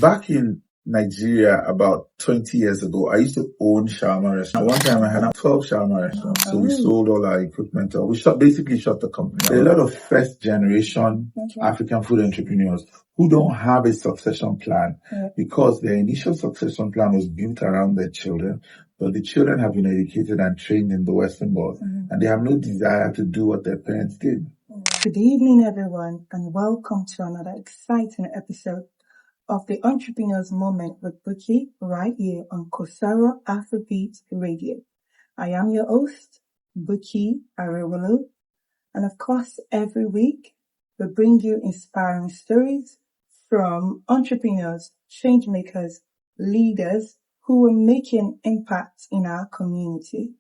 Back in Nigeria about 20 years ago, I used to own shawarma restaurant. One time I had 12 shawarma restaurants. So we sold all our equipment. We basically shut the company. There are a lot of first generation African food entrepreneurs who don't have a succession plan because their initial succession plan was built around their children. But the children have been educated and trained in the Western world, and they have no desire to do what their parents did. Good evening, everyone, and welcome to another exciting episode of the Entrepreneur's Moment with Buki right here on Kosara Afrobeat Radio. I am your host, Buki Arewolu, and of course, every week we bring you inspiring stories from entrepreneurs, change makers, leaders who are making impact in our community.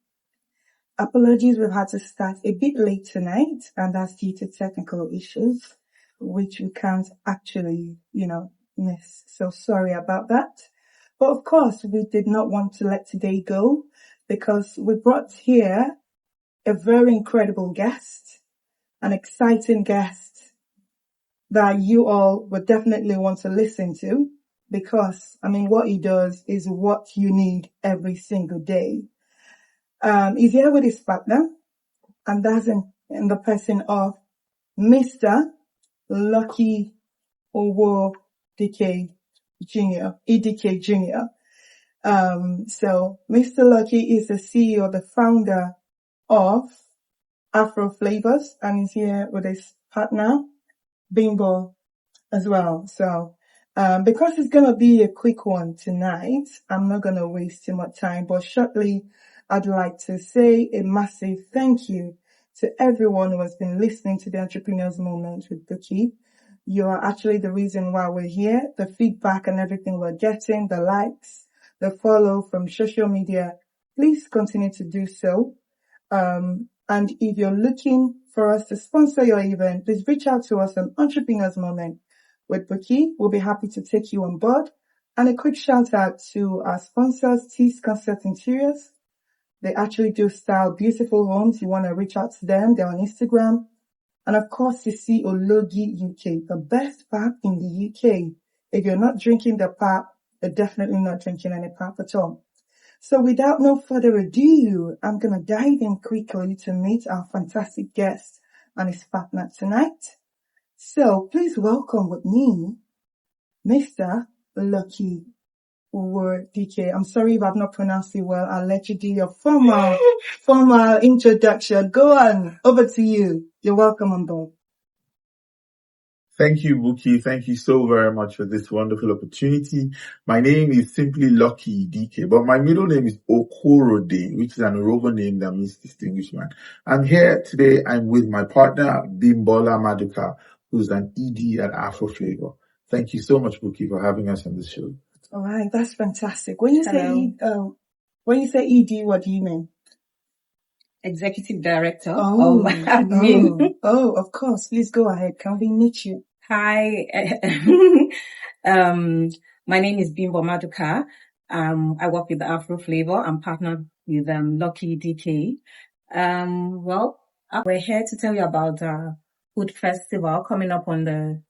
Apologies, we've had to start a bit late tonight, and that's due to technical issues, which we can't actually, miss. So sorry about that. But of course, we did not want to let today go because we brought here a very incredible guest, an exciting guest that you all would definitely want to listen to because, what he does is what you need every single day. He's here with his partner, and that's in the person of Mr. Lucky Owodike Jr., EDK Jr. So Mr. Lucky is the CEO, the founder of Afro Flavors, and he's here with his partner, Bimbo, as well. So, because it's going to be a quick one tonight, I'm not going to waste too much time, but shortly, I'd like to say a massive thank you to everyone who has been listening to the Entrepreneur's Moment with Buki. You are actually the reason why we're here. The feedback and everything we're getting, the likes, the follow from social media, please continue to do so. And if you're looking for us to sponsor your event, please reach out to us on Entrepreneur's Moment with Buki. We'll be happy to take you on board. And a quick shout out to our sponsors, Tees Concept Interiors. They actually do style beautiful homes. You want to reach out to them. They're on Instagram. And of course, you see Ologi UK, the best pub in the UK. If you're not drinking the pub, you're definitely not drinking any pub at all. So without no further ado, I'm going to dive in quickly to meet our fantastic guest and his partner tonight. So please welcome with me, Mr. Lucky Owodike. I'm sorry if I've not pronounced it well. I'll let you do your formal introduction. Go on. Over to you. You're welcome on board. Thank you, Buki. Thank you so very much for this wonderful opportunity. My name is simply Lucky DK, but my middle name is Okorode, which is an Yoruba name that means distinguished man. I'm here today. I'm with my partner, Bimbola Maduka, who's an ED at Afro Flavor. Thank you so much, Buki, for having us on the show. All right, that's fantastic. When you say ED, what do you mean? Executive Director of admin. Oh, of course. Please go ahead. Can we meet you? Hi. My name is Bimbo Maduka. I work with Afro Flavor. I'm partnered with Lucky DK. We're here to tell you about Food Festival coming up on the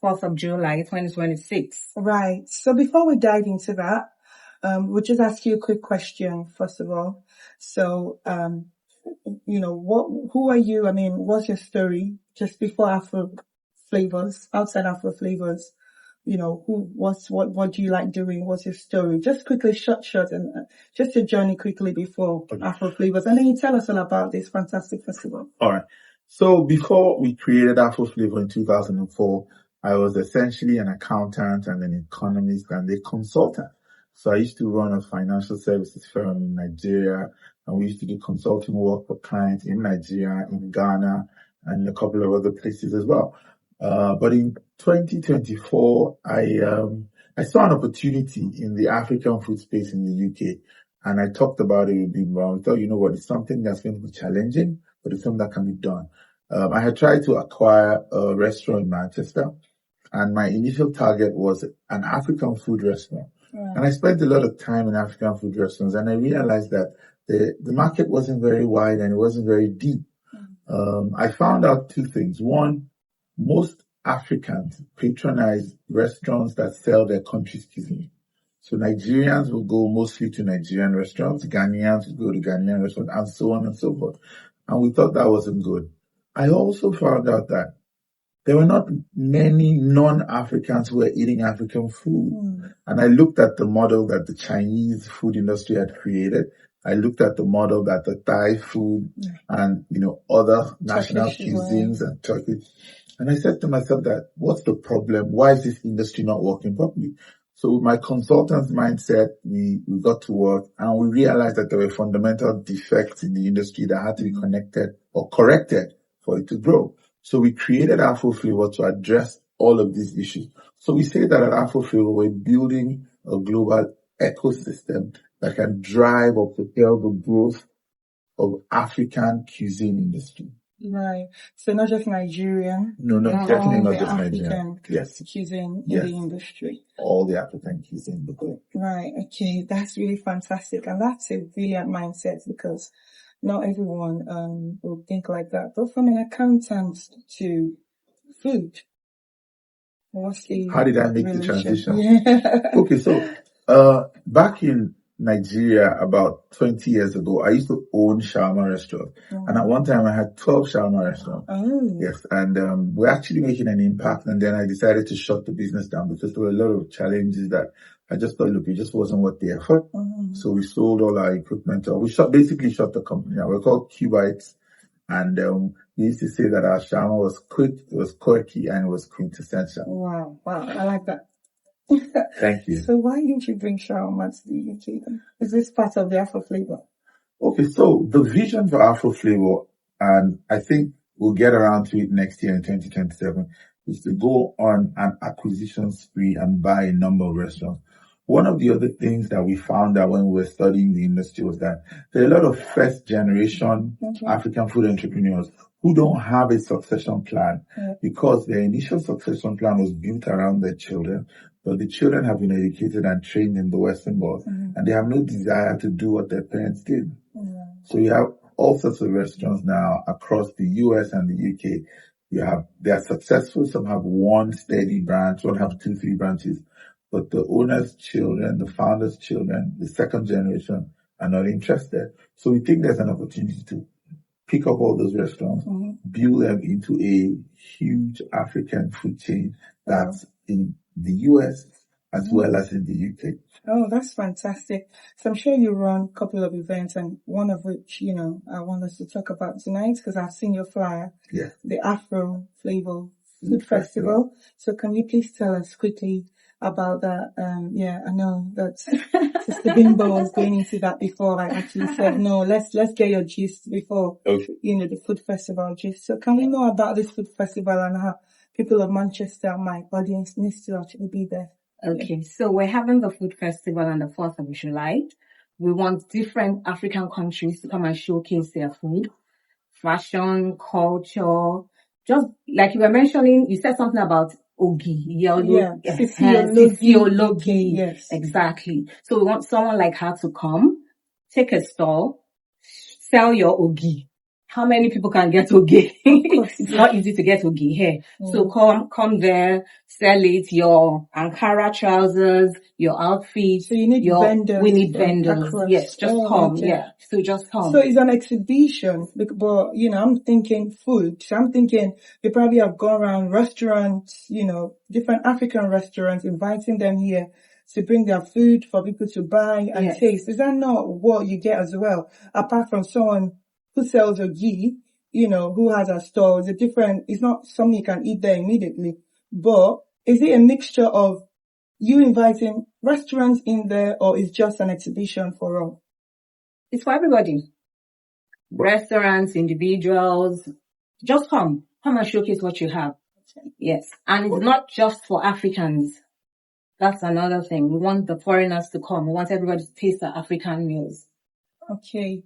4th of July, 2026. Right. So before we dive into that, we'll just ask you a quick question, first of all. So, who are you? What's your story just before Afro Flavors, outside Afro Flavors? What do you like doing? What's your story? Just quickly, short, and just your journey quickly before Afro Flavors. And then you tell us all about this fantastic festival. All right. So before we created Afro Flavor in 2004, I was essentially an accountant and an economist and a consultant. So I used to run a financial services firm in Nigeria, and we used to do consulting work for clients in Nigeria, in Ghana, and a couple of other places as well. But in 2024, I saw an opportunity in the African food space in the UK, and I talked about it with Bimbo. I thought, it's something that's going to be challenging, but it's something that can be done. I had tried to acquire a restaurant in Manchester, and my initial target was an African food restaurant. Yeah. And I spent a lot of time in African food restaurants, and I realized that the market wasn't very wide and it wasn't very deep. I found out two things. One, most Africans patronize restaurants that sell their country's cuisine. So Nigerians will go mostly to Nigerian restaurants, Ghanaians will go to Ghanaian restaurants, and so on and so forth. And we thought that wasn't good. I also found out that there were not many non-Africans who were eating African food. And I looked at the model that the Chinese food industry had created. I looked at the model that the Thai food and, other national cuisines and Turkish. And I said to myself that, what's the problem? Why is this industry not working properly? So with my consultant's mindset, we got to work and we realized that there were fundamental defects in the industry that had to be connected or corrected for it to grow. So we created Afroflavor to address all of these issues. So we say that at Afroflavor, we're building a global ecosystem that can drive or propel the growth of African cuisine industry. Right. So not just Nigerian. No, definitely not just African Nigerian. Yes. cuisine in the industry. All the African cuisine. Right. Okay. That's really fantastic. And that's a brilliant mindset because not everyone will think like that. But from an accountant to food, how did I make the transition? Yeah. Okay, so back in Nigeria about 20 years ago, I used to own shawarma restaurants. And at one time I had 12 shawarma restaurants. Oh. Yes, and we're actually making an impact. And then I decided to shut the business down because there were a lot of challenges that I just thought, look, it just wasn't worth the effort. So we sold all our equipment. We basically shut the company down. We're called Cubites. And we used to say that our shawarma was quick, it was quirky, and it was quintessential. Wow, I like that. Thank you. So why didn't you bring shawarma to the UK then? Is this part of the Afroflavor? Okay, so the vision for Afroflavor, and I think we'll get around to it next year in 2027, is to go on an acquisition spree and buy a number of restaurants. One of the other things that we found out when we were studying the industry was that there are a lot of first generation African food entrepreneurs who don't have a succession plan because their initial succession plan was built around their children, but the children have been educated and trained in the Western world and they have no desire to do what their parents did. So you have all sorts of restaurants now across the US and the UK. They are successful. Some have one steady branch, some have 2-3 branches. But the owner's children, the founder's children, the second generation are not interested. So we think there's an opportunity to pick up all those restaurants, build them into a huge African food chain that's in the US as well as in the UK. Oh, that's fantastic. So I'm sure you run a couple of events and one of which, I want us to talk about tonight because I've seen your flyer. Yeah. The Afroflavor Food Festival. So can you please tell us quickly about that? I know that Sister Bimbo was going into that before I actually said, no, let's get your gist before, the food festival gist. So can we know about this food festival and how people of Manchester, my audience, needs to actually be there? Okay, so we're having the food festival on the 4th of July. We want different African countries to come and showcase their food, fashion, culture. Just like you were mentioning, you said something about Ogi, Sisiologi. Yes. Exactly. So we want someone like her to come, take a stall, sell your Ogi. How many people can get Ogi? It's not easy to get Ogi here. So come there, sell it, your Ankara trousers, your outfit. So you need vendors. We need vendors. Across. Yes, just come. Okay. Yeah. So just come. So it's an exhibition, but, I'm thinking food. So I'm thinking they probably have gone around restaurants, different African restaurants, inviting them here to bring their food for people to buy and taste. Is that not what you get as well? Apart from someone who sells a ghee, who has a store, it's not something you can eat there immediately. But is it a mixture of you inviting restaurants in there or is just an exhibition for all? It's for everybody. Restaurants, individuals, just come and showcase what you have. Yes. And it's not just for Africans. That's another thing. We want the foreigners to come. We want everybody to taste the African meals. Okay.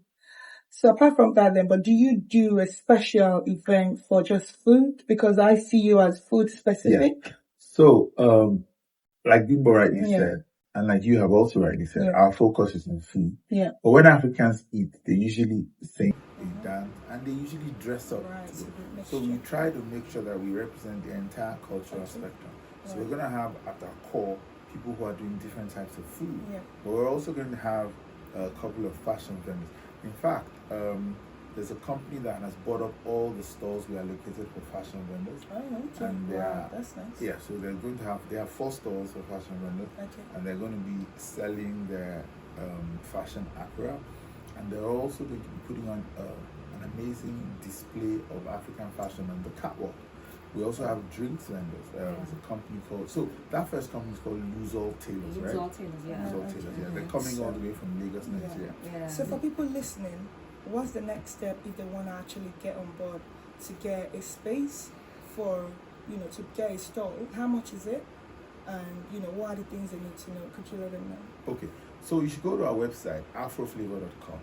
So apart from that then, but do you do a special event for just food? Because I see you as food specific. Yeah. So, like Bimbo rightly said, And like you have also rightly said, Yeah. our focus is on food. Yeah. But when Africans eat, they usually sing, they dance, and they usually dress up. Right. So we try to make sure that we represent the entire cultural spectrum. So we're going to have at our core people who are doing different types of food. Yeah. But we're also going to have a couple of fashion vendors. In fact, there's a company that has bought up all the stores we allocated for fashion vendors. Oh, okay. And Wow, that's nice. yeah, so they have 4 stores for fashion vendors, Okay. and they're going to be selling their fashion apparel, and they're also going to be putting on an amazing display of African fashion on the catwalk. We also have drinks vendors. There's a company called, so that first company is called Luzol Tailors, right? Luzol Tailors, yeah. Luzol Tailors, yeah. They're coming all the way from Lagos next year. Yeah. So for people listening, what's the next step if they want to actually get on board to get a space for, to get a stall? How much is it? And, what are the things they need to know? Could you let them know? Okay, so you should go to our website, afroflavor.com.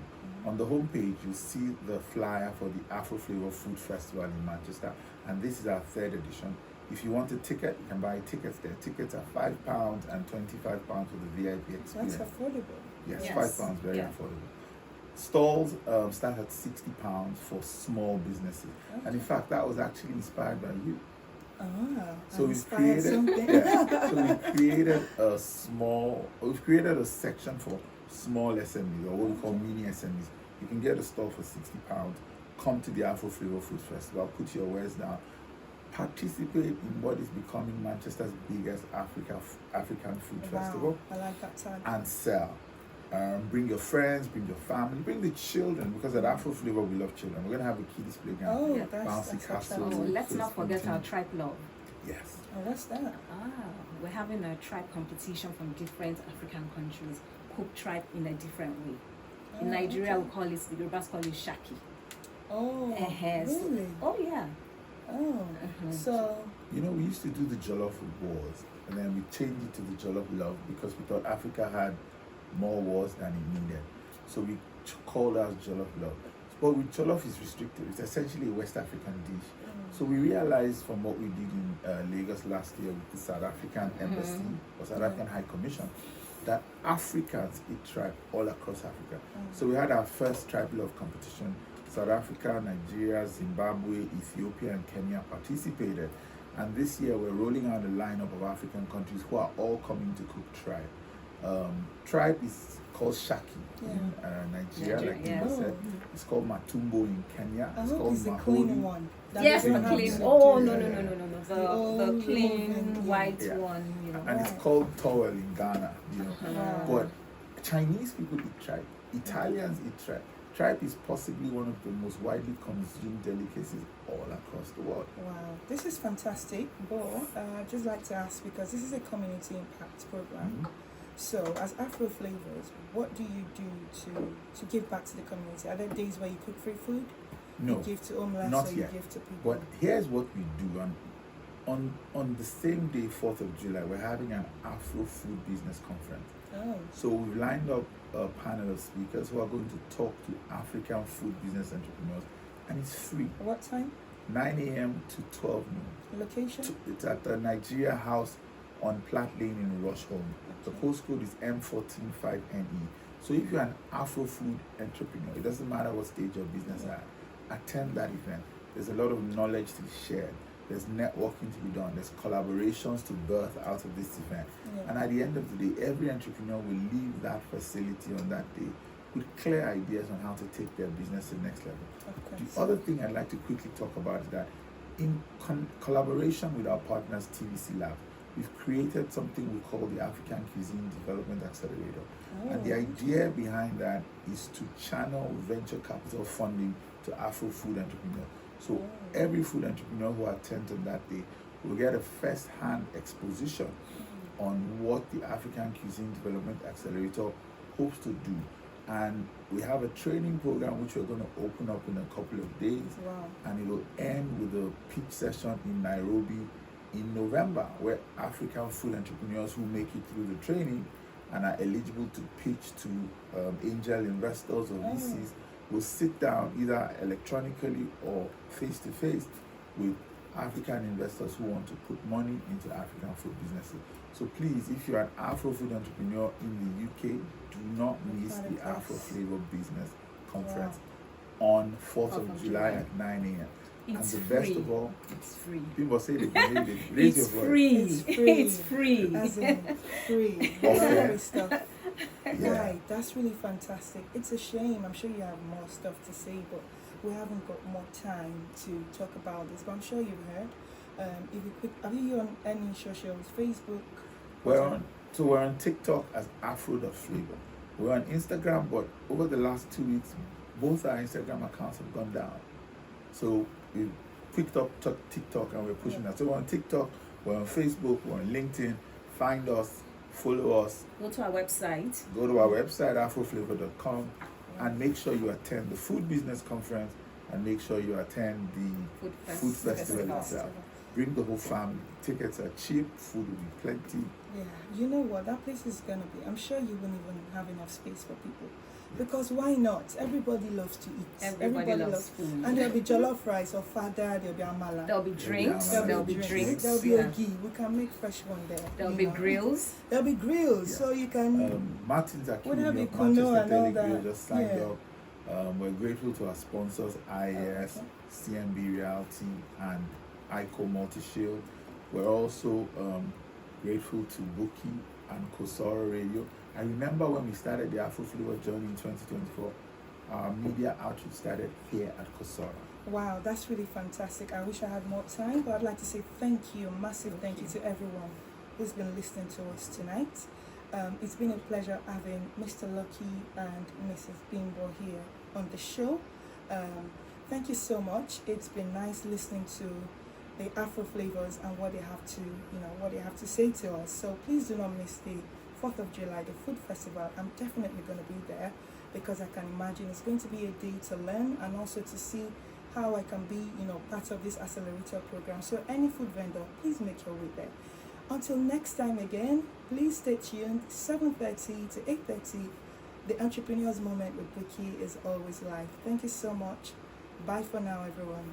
On the homepage, you'll see the flyer for the Afro Flavor Food Festival in Manchester, and this is our 3rd edition. If you want a ticket, you can buy tickets there. Tickets are £5 and £25 for the VIP experience. That's affordable. Yes, Yes. £5, very Yeah. affordable. Stalls start at £60 for small businesses, and in fact, that was actually inspired by you. So we've created a section for small SMEs, or what we call mini SMEs. You can get a stall for £60. Come to the Afro Flavor Food Festival, put your wares down, participate in what is becoming Manchester's biggest African food festival, I like that tag. and sell. Bring your friends, bring your family, bring the children, because at Afro Flavor we love children. We're going to have a kiddies playground. Oh, Yeah. that's Bouncy attractive. castle. Let's not forget our tribe love. Yes. Oh, what's that? We're having a tribe competition from different African countries, cook tribe in a different way. In Nigeria, we call it, the Yorubas call it Shaki. Oh, So- really? oh yeah. Oh, so We used to do the Jollof Wars, and then we changed it to the Jollof Love because we thought Africa had more wars than it needed. So we called ours Jollof Love. But with Jollof is restricted. It's essentially a West African dish. So we realized from what we did in Lagos last year with the South African Embassy or South African High Commission that Africans eat tribe all across Africa. So we had our first tribe love competition. South Africa, Nigeria, Zimbabwe, Ethiopia, and Kenya participated. And this year we're rolling out a lineup of African countries who are all coming to cook tribe. Tribe is called Shaki in Nigeria, like you said. It's called Matumbo in Kenya. I It's hope called it's the Maholi. clean one. That Yes, doesn't the have clean. to Oh do- no. all The clean moving, white Yeah. one. And it's called Towel in Ghana. Wow. But Chinese people eat tribe. Italians eat tribe. Tribe is possibly one of the most widely consumed delicacies all across the world. Wow, this is fantastic. But I'd just like to ask, because this is a community impact program. So, as Afro Flavors, what do you do to give back to the community? Are there days where you cook free food? No, You give to homeless, not or you yet. give to people? But here's what we do. On the same day, 4th of July, we're having an Afro Food Business Conference. Oh, So we've lined up a panel of speakers who are going to talk to African food business entrepreneurs, and it's free, what time? 9 a.m. to 12 noon. Location? It's at the Nigeria House on Platt Lane in Rushholme. The postcode is M145NE. So if you're an Afro food entrepreneur, it doesn't matter what stage your business at, attend that event. There's a lot of knowledge to be shared. There's networking to be done. There's collaborations to birth out of this event. Yeah. And at the end of the day, every entrepreneur will leave that facility on that day with clear ideas on how to take their business to the next level. Of course. The other thing I'd like to quickly talk about is that in collaboration with our partners TVC Lab, we've created something we call the African Cuisine Development Accelerator. And the idea behind that is to channel venture capital funding to Afro food entrepreneurs. So every food entrepreneur who attends on that day will get a first-hand exposition on what the African Cuisine Development Accelerator hopes to do. And we have a training program which we're going to open up in a couple of days. Wow. And it will end with a pitch session in Nairobi in November, where African food entrepreneurs who make it through the training and are eligible to pitch to angel investors or VCs will sit down either electronically or face-to-face with African investors who want to put money into African food businesses. So please, if you're an Afro food entrepreneur in the UK, do not miss the Afro Flavor Business Conference on 4th of July at 9 a.m. It's and the free. best of all, It's free. people say they can read it. Raise It's your voice. free. It's free. It's free. As in free. Okay. Lovely stuff. Yeah. Right, that's really fantastic. It's a shame. I'm sure you have more stuff to say, but we haven't got more time to talk about this. But I'm sure you've heard. If you could, are you on any socials? Facebook? We're on TikTok as Afro.Flavor. We're on Instagram, but over the last 2 weeks, both our Instagram accounts have gone down. So we picked up TikTok and we're pushing that. So we're on TikTok, we're on Facebook, we're on LinkedIn. Find us, follow us, Go to our website. go to our website, afroflavor.com, and make sure you attend the Food Business Conference and make sure you attend the Food Festival itself. Bring the whole family. Tickets are cheap, food will be plenty. Yeah, you know what? That place is gonna be. I'm sure you won't even have enough space for people. Because why not? Everybody loves to eat. Everybody loves food. And there'll be jollof rice or fada, there'll be amala. There'll be drinks. There'll There'll be drinks. There'll be Yeah. ogi. We can make fresh one there. There'll you be know. grills. There'll be grills, Yeah. so you can. Martins Whatever Akili you of can know Manchester and all Deli Grill that. just signed Yeah. up. We're grateful to our sponsors, IAS, Okay. CMB Realty, and ICO Multi-Shield. We're also grateful to Bookie and Kosora Radio. I remember when we started the Afro Flavor journey in 2024, our media outreach started here at Kosora. Wow, that's really fantastic. I wish I had more time, but I'd like to say thank you, massive thank you to everyone who's been listening to us tonight. It's been a pleasure having Mr. Lucky and Mrs. Bimbo here on the show. Thank you so much. It's been nice listening to the Afro Flavors and what they have to say to us. So please do not miss the 4th of July, the food festival. I'm definitely going to be there because I can imagine it's going to be a day to learn and also to see how I can be, part of this accelerator program. So any food vendor, please make your way there. Until next time again, please stay tuned. 7:30 to 8:30. The Entrepreneur's Moment with Vicky is always live. Thank you so much. Bye for now, everyone.